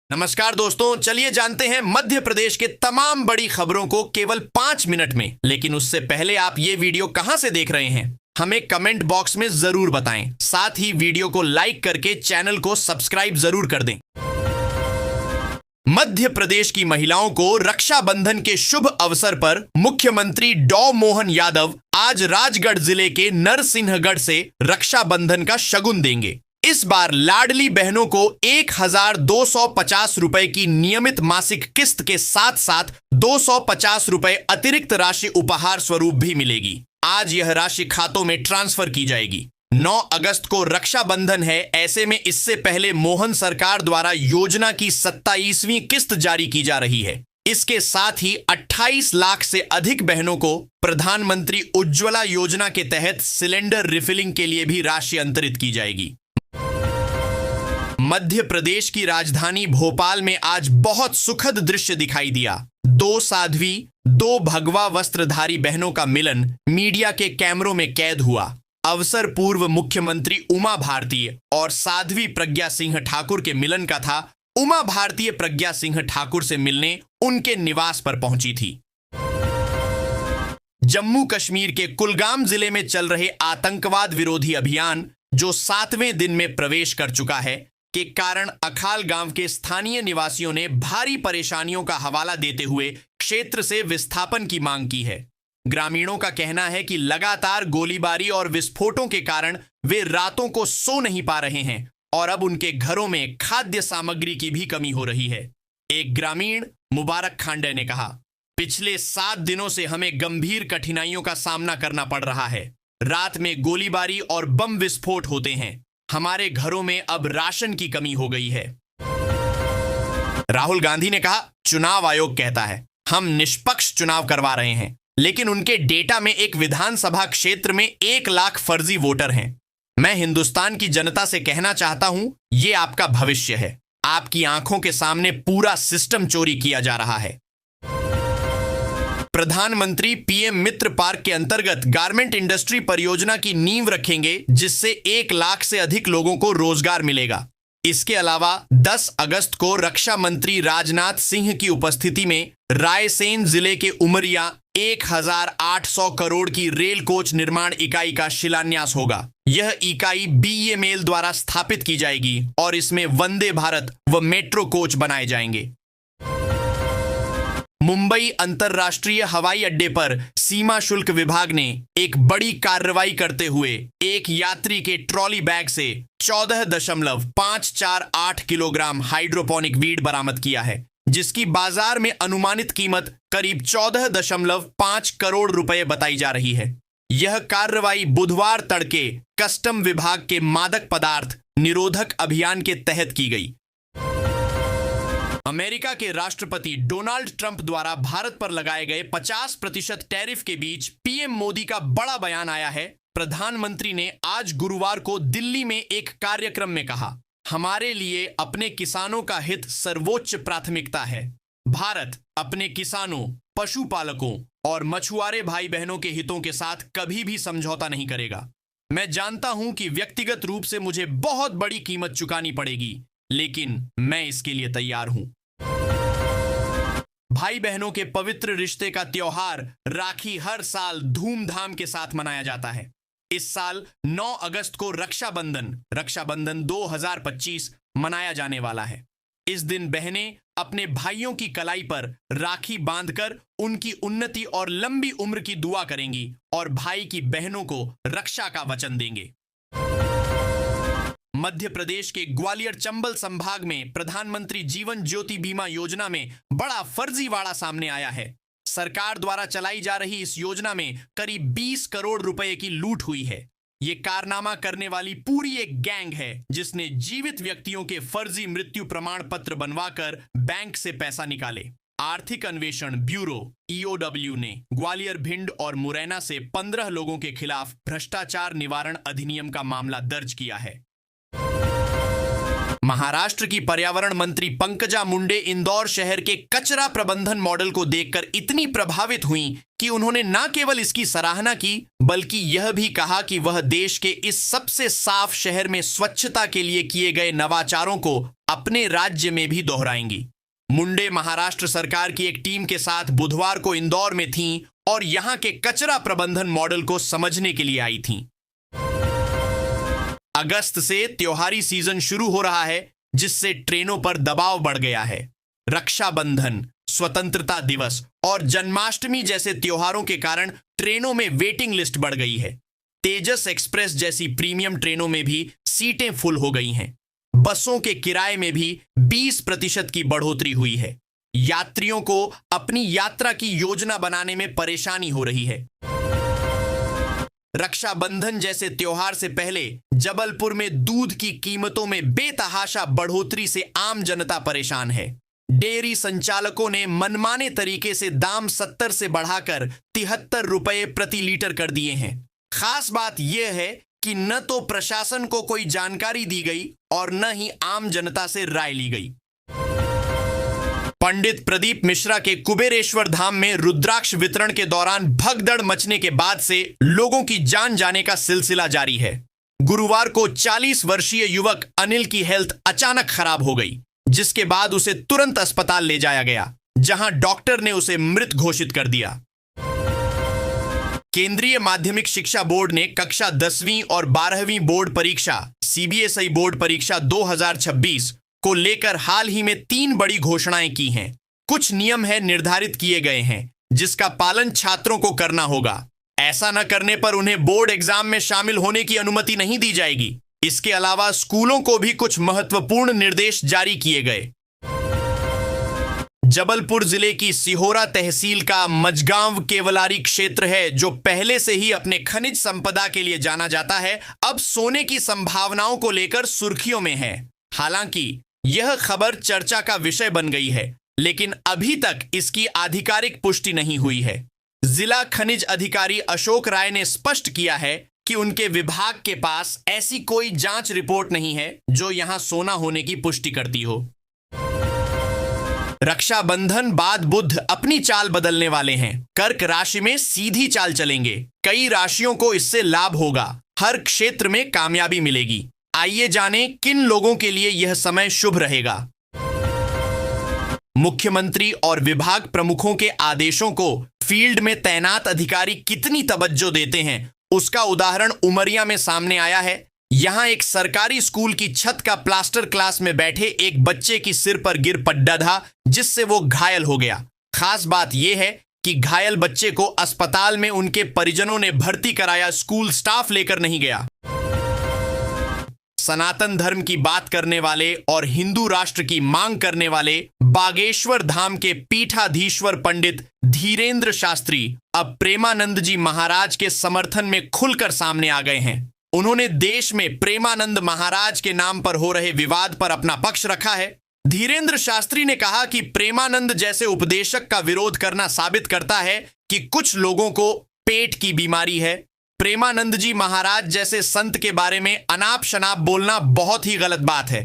नमस्कार दोस्तों, चलिए जानते हैं मध्य प्रदेश के तमाम बड़ी खबरों को केवल 5 मिनट में। लेकिन उससे पहले आप ये वीडियो कहां से देख रहे हैं हमें कमेंट बॉक्स में जरूर बताएं। साथ ही वीडियो को लाइक करके चैनल को सब्सक्राइब जरूर कर दें। मध्य प्रदेश की महिलाओं को रक्षाबंधन के शुभ अवसर पर मुख्यमंत्री डॉ मोहन यादव आज राजगढ़ जिले के नरसिंहगढ़ से रक्षाबंधन का शगुन देंगे। इस बार लाडली बहनों को 1250 रुपए की नियमित मासिक किस्त के साथ साथ 250 रुपए अतिरिक्त राशि उपहार स्वरूप भी मिलेगी। आज यह राशि खातों में ट्रांसफर की जाएगी। 9 अगस्त को रक्षाबंधन है, ऐसे में इससे पहले मोहन सरकार द्वारा योजना की 27वीं किस्त जारी की जा रही है। इसके साथ ही 28 लाख से अधिक बहनों को प्रधानमंत्री उज्ज्वला योजना के तहत सिलेंडर रिफिलिंग के लिए भी राशि अंतरित की जाएगी। मध्य प्रदेश की राजधानी भोपाल में आज बहुत सुखद दृश्य दिखाई दिया। 2 साध्वी, 2 भगवा वस्त्रधारी बहनों का मिलन मीडिया के कैमरों में कैद हुआ। अवसर पूर्व मुख्यमंत्री उमा भारती और साध्वी प्रज्ञा सिंह ठाकुर के मिलन का था। उमा भारती प्रज्ञा सिंह ठाकुर से मिलने उनके निवास पर पहुंची थी। जम्मू कश्मीर के कुलगाम जिले में चल रहे आतंकवाद विरोधी अभियान जो 7वें दिन में प्रवेश कर चुका है के कारण अखाल गांव के स्थानीय निवासियों ने भारी परेशानियों का हवाला देते हुए क्षेत्र से विस्थापन की मांग की है। ग्रामीणों का कहना है कि लगातार गोलीबारी और विस्फोटों के कारण वे रातों को सो नहीं पा रहे हैं और अब उनके घरों में खाद्य सामग्री की भी कमी हो रही है। एक ग्रामीण मुबारक खांडे ने कहा, पिछले 7 दिनों से हमें गंभीर कठिनाइयों का सामना करना पड़ रहा है। रात में गोलीबारी और बम विस्फोट होते हैं। हमारे घरों में अब राशन की कमी हो गई है। राहुल गांधी ने कहा, चुनाव आयोग कहता है हम निष्पक्ष चुनाव करवा रहे हैं, लेकिन उनके डेटा में एक विधानसभा क्षेत्र में 1 लाख फर्जी वोटर हैं। मैं हिंदुस्तान की जनता से कहना चाहता हूं, यह आपका भविष्य है। आपकी आंखों के सामने पूरा सिस्टम चोरी किया जा रहा है। प्रधानमंत्री पीएम मित्र पार्क के अंतर्गत गारमेंट इंडस्ट्री परियोजना की नींव रखेंगे, जिससे 1 लाख से अधिक लोगों को रोजगार मिलेगा। इसके अलावा 10 अगस्त को रक्षा मंत्री राजनाथ सिंह की उपस्थिति में रायसेन जिले के उमरिया 1800 करोड़ की रेल कोच निर्माण इकाई का शिलान्यास होगा। यह इकाई बीईएमएल द्वारा स्थापित की जाएगी और इसमें वंदे भारत व मेट्रो कोच बनाए जाएंगे। मुंबई अंतरराष्ट्रीय हवाई अड्डे पर सीमा शुल्क विभाग ने एक बड़ी कार्रवाई करते हुए एक यात्री के ट्रॉली बैग से 14.548 किलोग्राम हाइड्रोपोनिक वीड बरामद किया है, जिसकी बाजार में अनुमानित कीमत करीब 14.5 करोड़ रुपए बताई जा रही है। यह कार्रवाई बुधवार तड़के कस्टम विभाग के मादक पदार्थ निरोधक अभियान के तहत की गई। अमेरिका के राष्ट्रपति डोनाल्ड ट्रंप द्वारा भारत पर लगाए गए 50% टैरिफ के बीच पीएम मोदी का बड़ा बयान आया है। प्रधानमंत्री ने आज गुरुवार को दिल्ली में एक कार्यक्रम में कहा, हमारे लिए अपने किसानों का हित सर्वोच्च प्राथमिकता है। भारत अपने किसानों, पशुपालकों और मछुआरे भाई बहनों के हितों के साथ कभी भी समझौता नहीं करेगा। मैं जानता हूं कि व्यक्तिगत रूप से मुझे बहुत बड़ी कीमत चुकानी पड़ेगी, लेकिन मैं इसके लिए तैयार हूं। भाई बहनों के पवित्र रिश्ते का त्योहार राखी हर साल धूमधाम के साथ मनाया जाता है। इस साल 9 अगस्त को रक्षाबंधन 2025 मनाया जाने वाला है। इस दिन बहनें अपने भाइयों की कलाई पर राखी बांधकर उनकी उन्नति और लंबी उम्र की दुआ करेंगी और भाई की बहनों को रक्षा का वचन देंगे। मध्य प्रदेश के ग्वालियर चंबल संभाग में प्रधानमंत्री जीवन ज्योति बीमा योजना में बड़ा फर्जीवाड़ा सामने आया है। सरकार द्वारा चलाई जा रही इस योजना में करीब 20 करोड़ रुपए की लूट हुई है। ये कारनामा करने वाली पूरी एक गैंग है, जिसने जीवित व्यक्तियों के फर्जी मृत्यु प्रमाण पत्र बनवाकर बैंक से पैसा निकाले। आर्थिक अन्वेषण ब्यूरो ईओडब्ल्यू ने ग्वालियर, भिंड और मुरैना से 15 लोगों के खिलाफ भ्रष्टाचार निवारण अधिनियम का मामला दर्ज किया है। महाराष्ट्र की पर्यावरण मंत्री पंकजा मुंडे इंदौर शहर के कचरा प्रबंधन मॉडल को देखकर इतनी प्रभावित हुई कि उन्होंने न केवल इसकी सराहना की बल्कि यह भी कहा कि वह देश के इस सबसे साफ शहर में स्वच्छता के लिए किए गए नवाचारों को अपने राज्य में भी दोहराएंगी। मुंडे महाराष्ट्र सरकार की एक टीम के साथ बुधवार को इंदौर में थीं और यहां के कचरा प्रबंधन मॉडल को समझने के लिए आई थीं। अगस्त से त्योहारी सीजन शुरू हो रहा है, जिससे ट्रेनों पर दबाव बढ़ गया है। रक्षाबंधन, स्वतंत्रता दिवस और जन्माष्टमी जैसे त्योहारों के कारण ट्रेनों में वेटिंग लिस्ट बढ़ गई है। तेजस एक्सप्रेस जैसी प्रीमियम ट्रेनों में भी सीटें फुल हो गई हैं। बसों के किराए में भी 20% की बढ़ोतरी हुई है। यात्रियों को अपनी यात्रा की योजना बनाने में परेशानी हो रही है। रक्षाबंधन जैसे त्योहार से पहले जबलपुर में दूध की कीमतों में बेतहाशा बढ़ोतरी से आम जनता परेशान है। डेयरी संचालकों ने मनमाने तरीके से दाम 70 से बढ़ाकर 73 रुपए प्रति लीटर कर दिए हैं। खास बात यह है कि न तो प्रशासन को कोई जानकारी दी गई और न ही आम जनता से राय ली गई। पंडित प्रदीप मिश्रा के कुबेरेश्वर धाम में रुद्राक्ष वितरण के दौरान भगदड़ मचने के बाद से लोगों की जान जाने का सिलसिला जारी है। गुरुवार को 40 वर्षीय युवक अनिल की हेल्थ अचानक खराब हो गई, जिसके बाद उसे तुरंत अस्पताल ले जाया गया, जहां डॉक्टर ने उसे मृत घोषित कर दिया। केंद्रीय माध्यमिक शिक्षा बोर्ड ने कक्षा 10वीं और 12वीं बोर्ड परीक्षा सीबीएसई बोर्ड परीक्षा 2026 को लेकर हाल ही में 3 बड़ी घोषणाएं की हैं। कुछ नियम है निर्धारित किए गए हैं जिसका पालन छात्रों को करना होगा। ऐसा न करने पर उन्हें बोर्ड एग्जाम में शामिल होने की अनुमति नहीं दी जाएगी। इसके अलावा स्कूलों को भी कुछ महत्वपूर्ण निर्देश जारी किए गए। जबलपुर जिले की सिहोरा तहसील का मझगांव केवलारी क्षेत्र है, जो पहले से ही अपने खनिज संपदा के लिए जाना जाता है, अब सोने की संभावनाओं को लेकर सुर्खियों में है। हालांकि यह खबर चर्चा का विषय बन गई है, लेकिन अभी तक इसकी आधिकारिक पुष्टि नहीं हुई है। जिला खनिज अधिकारी अशोक राय ने स्पष्ट किया है कि उनके विभाग के पास ऐसी कोई जांच रिपोर्ट नहीं है जो यहां सोना होने की पुष्टि करती हो। रक्षाबंधन बाद बुध अपनी चाल बदलने वाले हैं। कर्क राशि में सीधी चाल चलेंगे। कई राशियों को इससे लाभ होगा। हर क्षेत्र में कामयाबी मिलेगी। आइए जानें किन लोगों के लिए यह समय शुभ रहेगा। मुख्यमंत्री और विभाग प्रमुखों के आदेशों को फील्ड में तैनात अधिकारी कितनी तवज्जो देते हैं, उसका उदाहरण उमरिया में सामने आया है। यहां एक सरकारी स्कूल की छत का प्लास्टर क्लास में बैठे एक बच्चे की सिर पर गिर पड्डा था, जिससे वो घायल हो गया। खास बात यह है कि घायल बच्चे को अस्पताल में उनके परिजनों ने भर्ती कराया, स्कूल स्टाफ लेकर नहीं गया। सनातन धर्म की बात करने वाले और हिंदू राष्ट्र की मांग करने वाले बागेश्वर धाम के पीठाधीश्वर पंडित धीरेंद्र शास्त्री अब प्रेमानंद जी महाराज के समर्थन में खुलकर सामने आ गए हैं। उन्होंने देश में प्रेमानंद महाराज के नाम पर हो रहे विवाद पर अपना पक्ष रखा है। धीरेंद्र शास्त्री ने कहा कि प्रेमानंद जैसे उपदेशक का विरोध करना साबित करता है कि कुछ लोगों को पेट की बीमारी है। प्रेमानंद जी महाराज जैसे संत के बारे में अनाप शनाप बोलना बहुत ही गलत बात है।